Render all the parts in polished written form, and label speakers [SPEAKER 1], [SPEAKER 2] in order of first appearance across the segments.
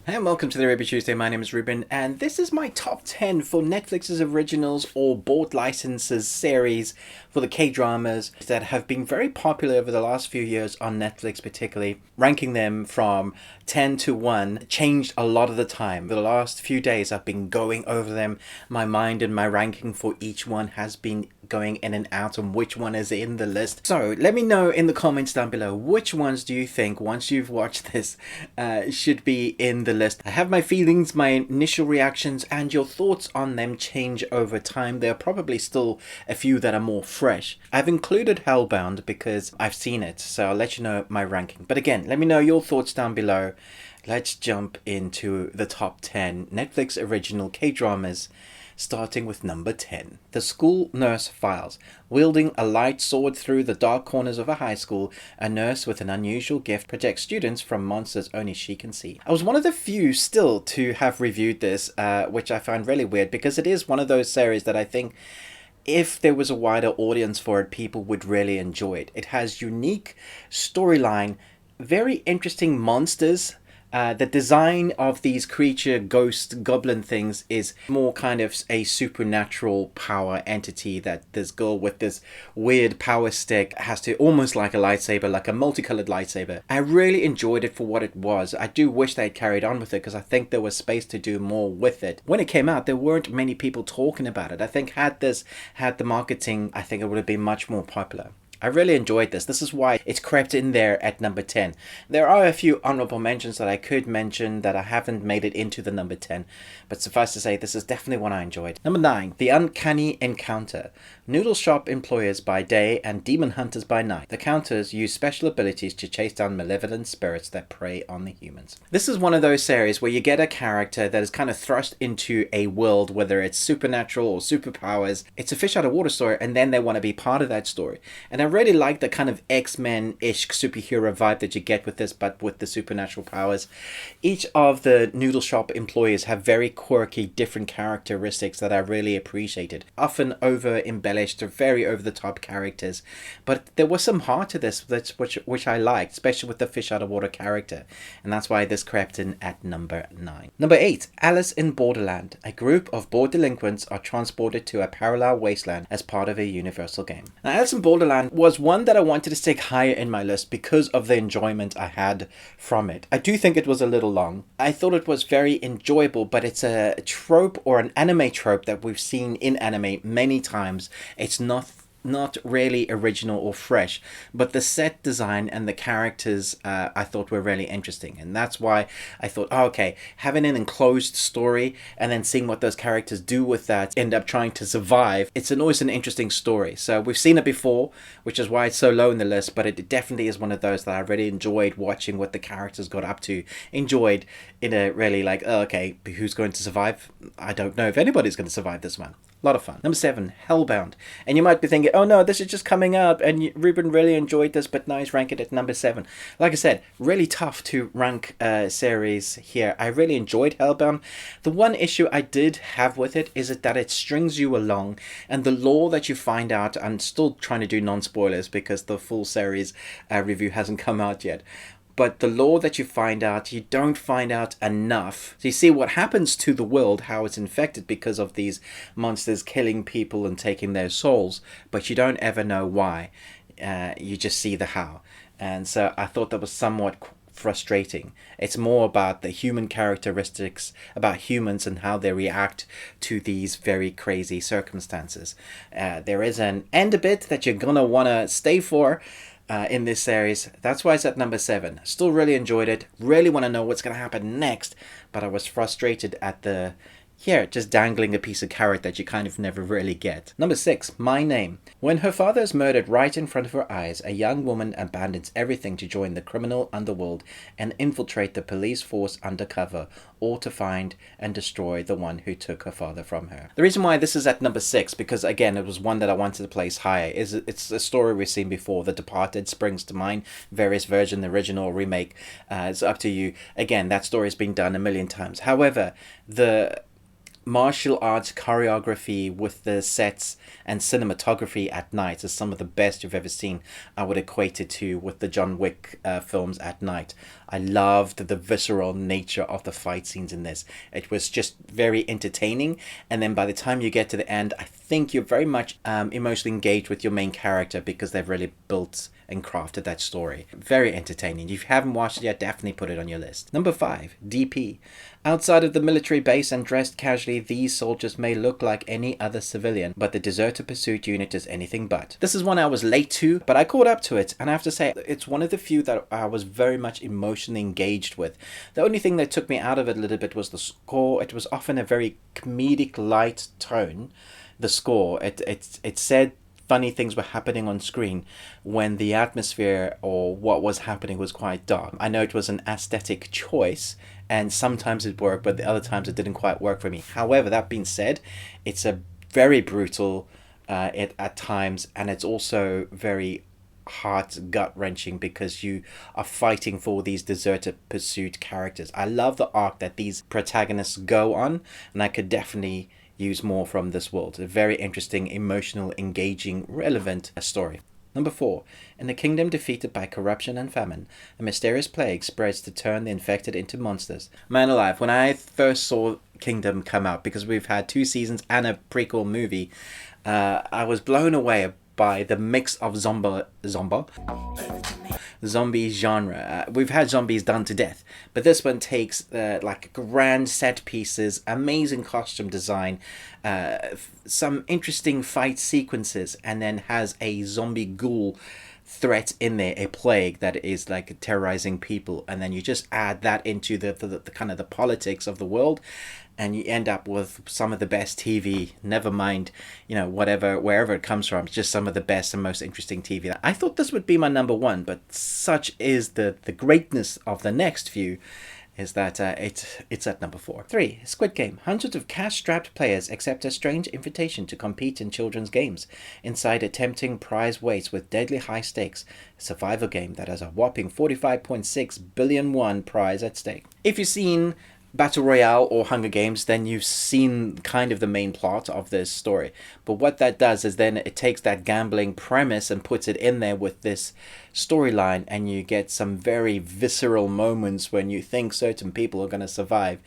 [SPEAKER 1] Hey and welcome to the Ruby Tuesday. My name is Ruben, and this is my top 10 for Netflix's originals or bought licenses series for the K-dramas that have been very popular over the last few years on Netflix, particularly. Ranking them from 10 to 1 changed a lot of the time. For the last few days, I've been going over them. My mind and my ranking for each one has been going in and out on which one is in the list. So let me know in the comments down below, which ones do you think, once you've watched this, should be in the list. I have my feelings, my initial reactions, and your thoughts on them change over time. There are probably still a few that are more fresh. I've included Hellbound because I've seen it, so I'll let you know my ranking. But again, let me know your thoughts down below. Let's jump into the top 10 Netflix original K-dramas, starting with number 10. The School Nurse Files. Wielding a light sword through the dark corners of a high school, a nurse with an unusual gift protects students from monsters only she can see. I was one of the few still to have reviewed this, which I find really weird because it is one of those series that I think if there was a wider audience for it, people would really enjoy it. It has unique storyline, very interesting monsters. The design of these creature, ghost, goblin things is more kind of a supernatural power entity that this girl with this weird power stick has to, almost like a lightsaber, like a multicolored lightsaber. I really enjoyed it for what it was. I do wish they had carried on with it because I think there was space to do more with it. When it came out, there weren't many people talking about it. I think had the marketing, I think it would have been much more popular. I really enjoyed this. This is why it's crept in there at number 10. There are a few honorable mentions that I could mention that I haven't made it into the number 10, but suffice to say, this is definitely one I enjoyed. Number 9, The Uncanny Encounter. Noodle shop employers by day and demon hunters by night. The counters use special abilities to chase down malevolent spirits that prey on the humans. This is one of those series where you get a character that is kind of thrust into a world, whether it's supernatural or superpowers. It's a fish out of water story, and then they want to be part of that story. And I really like the kind of X-Men-ish superhero vibe that you get with this, but with the supernatural powers. Each of the noodle shop employees have very quirky, different characteristics that I really appreciated. Often over-embellished or very over-the-top characters, but there was some heart to this which I liked, especially with the fish out of water character, and that's why this crept in at number 9. Number 8, Alice in Borderland. A group of bored delinquents are transported to a parallel wasteland as part of a universal game. Now, Alice in Borderland was one that I wanted to stick higher in my list because of the enjoyment I had from it. I do think it was a little long. I thought it was very enjoyable, but it's a trope or an anime trope that we've seen in anime many times. It's not really original or fresh, but the set design and the characters I thought were really interesting, and that's why I thought, oh, okay, having an enclosed story and then seeing what those characters do with that, end up trying to survive, it's always an interesting story. So we've seen it before, which is why it's so low in the list, but it definitely is one of those that I really enjoyed watching what the characters got up to, enjoyed in a really like, oh, okay, who's going to survive? I don't know if anybody's going to survive this one. A lot of fun. Number 7, Hellbound. And you might be thinking, oh no, this is just coming up, and Ruben really enjoyed this, but now he's ranking it at number 7. Like I said, really tough to rank series here. I really enjoyed Hellbound. The one issue I did have with it is that it strings you along, and the lore that you find out, I'm still trying to do non-spoilers because the full series review hasn't come out yet. But the lore that you find out, you don't find out enough. So you see what happens to the world, how it's infected because of these monsters killing people and taking their souls, but you don't ever know why. You just see the how. And so I thought that was somewhat frustrating. It's more about the human characteristics, about humans and how they react to these very crazy circumstances. There is an end bit that you're gonna want to stay for in this series. That's why it's at number 7. Still really enjoyed it. Really want to know what's going to happen next, but I was frustrated at just dangling a piece of carrot that you kind of never really get. Number 6, My Name. When her father is murdered right in front of her eyes, a young woman abandons everything to join the criminal underworld and infiltrate the police force undercover, or to find and destroy the one who took her father from her. The reason why this is at number 6, because again, it was one that I wanted to place higher, is it's a story we've seen before. The Departed springs to mind, various version, the original, remake. It's up to you. Again, that story has been done a million times. However, the martial arts choreography with the sets and cinematography at night is some of the best you've ever seen. I would equate it to with the John Wick films at night. I loved the visceral nature of the fight scenes in this. It was just very entertaining, and then by the time you get to the end, I think you're very much emotionally engaged with your main character because they've really built and crafted that story. Very entertaining. If you haven't watched it yet, definitely put it on your list. Number 5, DP. Outside of the military base and dressed casually, these soldiers may look like any other civilian, but the Deserter Pursuit unit is anything but. This is one I was late to, but I caught up to it, and I have to say, it's one of the few that I was very much emotionally engaged with. The only thing that took me out of it a little bit was the score. It was often a very comedic light tone. The score, it said funny things were happening on screen when the atmosphere or what was happening was quite dark. I know it was an aesthetic choice, and sometimes it worked, but the other times it didn't quite work for me. However, that being said, it's a very brutal at times, and it's also very heart gut-wrenching because you are fighting for these Deserter Pursuit characters. I love the arc that these protagonists go on, and I could definitely use more from this world. A very interesting, emotional, engaging, relevant story. Number 4. In a kingdom defeated by corruption and famine, a mysterious plague spreads to turn the infected into monsters. Man alive, when I first saw Kingdom come out, because we've had 2 seasons and a prequel movie, I was blown away by the mix of zombie genre. We've had zombies done to death, but this one takes like grand set pieces, amazing costume design, some interesting fight sequences, and then has a zombie ghoul threat in there, a plague that is like terrorizing people, and then you just add that into the kind of the politics of the world, and you end up with some of the best TV. Never mind, wherever it comes from, it's just some of the best and most interesting TV. I thought this would be my number 1, but such is the greatness of the next few, is that it's at number 4. 3. Squid Game. Hundreds of cash-strapped players accept a strange invitation to compete in children's games. Inside a tempting prize waits with deadly high stakes. A survival game that has a whopping 45.6 billion won prize at stake. If you've seen Battle Royale or Hunger Games, then you've seen kind of the main plot of this story. But what that does is then it takes that gambling premise and puts it in there with this storyline, and you get some very visceral moments when you think certain people are going to survive.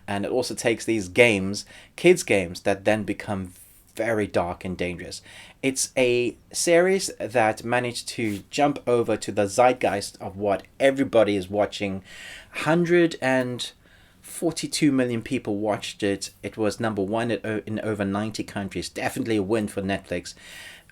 [SPEAKER 1] And it also takes these games, kids games, that then become very dark and dangerous. It's a series that managed to jump over to the zeitgeist of what everybody is watching. 142 million people watched it. It was number 1 in over 90 countries. Definitely a win for Netflix.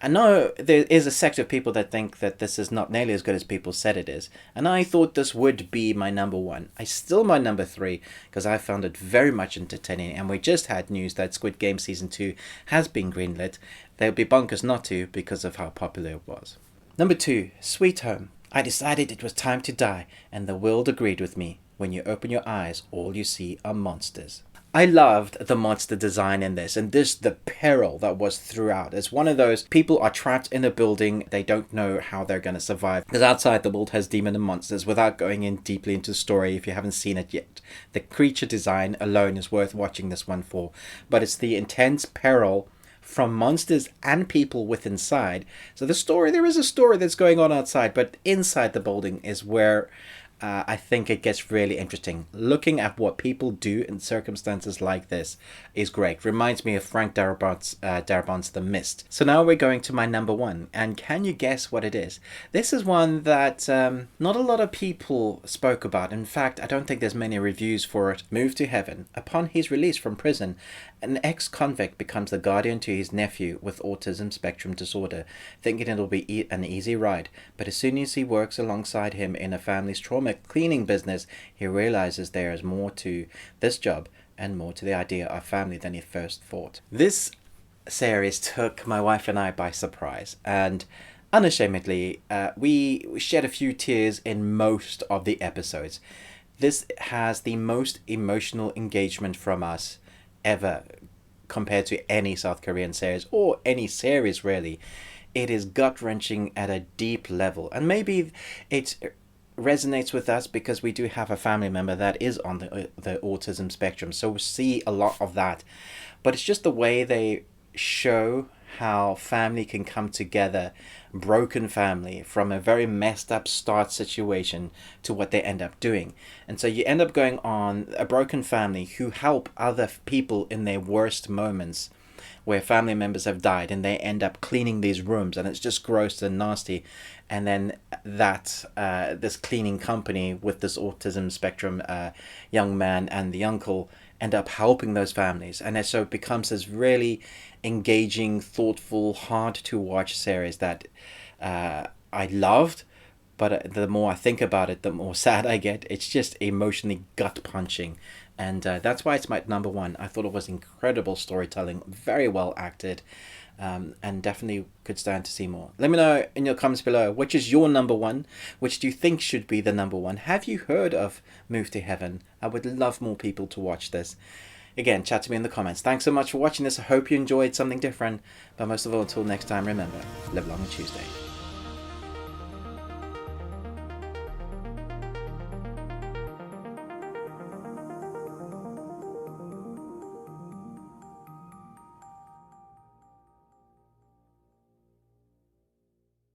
[SPEAKER 1] I know there is a sector of people that think that this is not nearly as good as people said it is, and I thought this would be my number 1. I still my number 3 because I found it very much entertaining, and we just had news that Squid Game Season 2 has been greenlit. They would be bonkers not to because of how popular it was. Number 2, Sweet Home. I decided it was time to die, and the world agreed with me. When you open your eyes, all you see are monsters. I loved the monster design in this, and the peril that was throughout. It's one of those, people are trapped in a building, they don't know how they're going to survive, because outside the world has demon and monsters. Without going in deeply into the story, if you haven't seen it yet, the creature design alone is worth watching this one for. But it's the intense peril from monsters and people within inside. So there is a story that's going on outside, but inside the building is where I think it gets really interesting. Looking at what people do in circumstances like this is great. Reminds me of Frank Darabont's The Mist. So now we're going to my number 1. And can you guess what it is? This is one that not a lot of people spoke about. In fact, I don't think there's many reviews for it. Move to Heaven. Upon his release from prison, an ex-convict becomes the guardian to his nephew with autism spectrum disorder, thinking it'll be an easy ride. But as soon as he works alongside him in a family's trauma cleaning business, he realizes there is more to this job and more to the idea of family than he first thought. This series took my wife and I by surprise, and unashamedly, we shed a few tears in most of the episodes. This has the most emotional engagement from us ever compared to any South Korean series, or any series really. It is gut-wrenching at a deep level, and maybe it resonates with us because we do have a family member that is on the autism spectrum, so we see a lot of that. But it's just the way they show how family can come together, broken family, from a very messed up start situation to what they end up doing. And so you end up going on a broken family who help other people in their worst moments, where family members have died, and they end up cleaning these rooms, and it's just gross and nasty. And then this cleaning company with this autism spectrum young man and the uncle end up helping those families, and so it becomes this really engaging, thoughtful, hard to watch series that I loved. But the more I think about it, the more sad I get. It's just emotionally gut punching. And that's why it's my number one. I thought it was incredible storytelling, very well acted, and definitely could stand to see more. Let me know in your comments below, which is your number one? Which do you think should be the number one? Have you heard of Move to Heaven? I would love more people to watch this. Again, chat to me in the comments. Thanks so much for watching this. I hope you enjoyed something different. But most of all, until next time, remember, live long on Tuesday.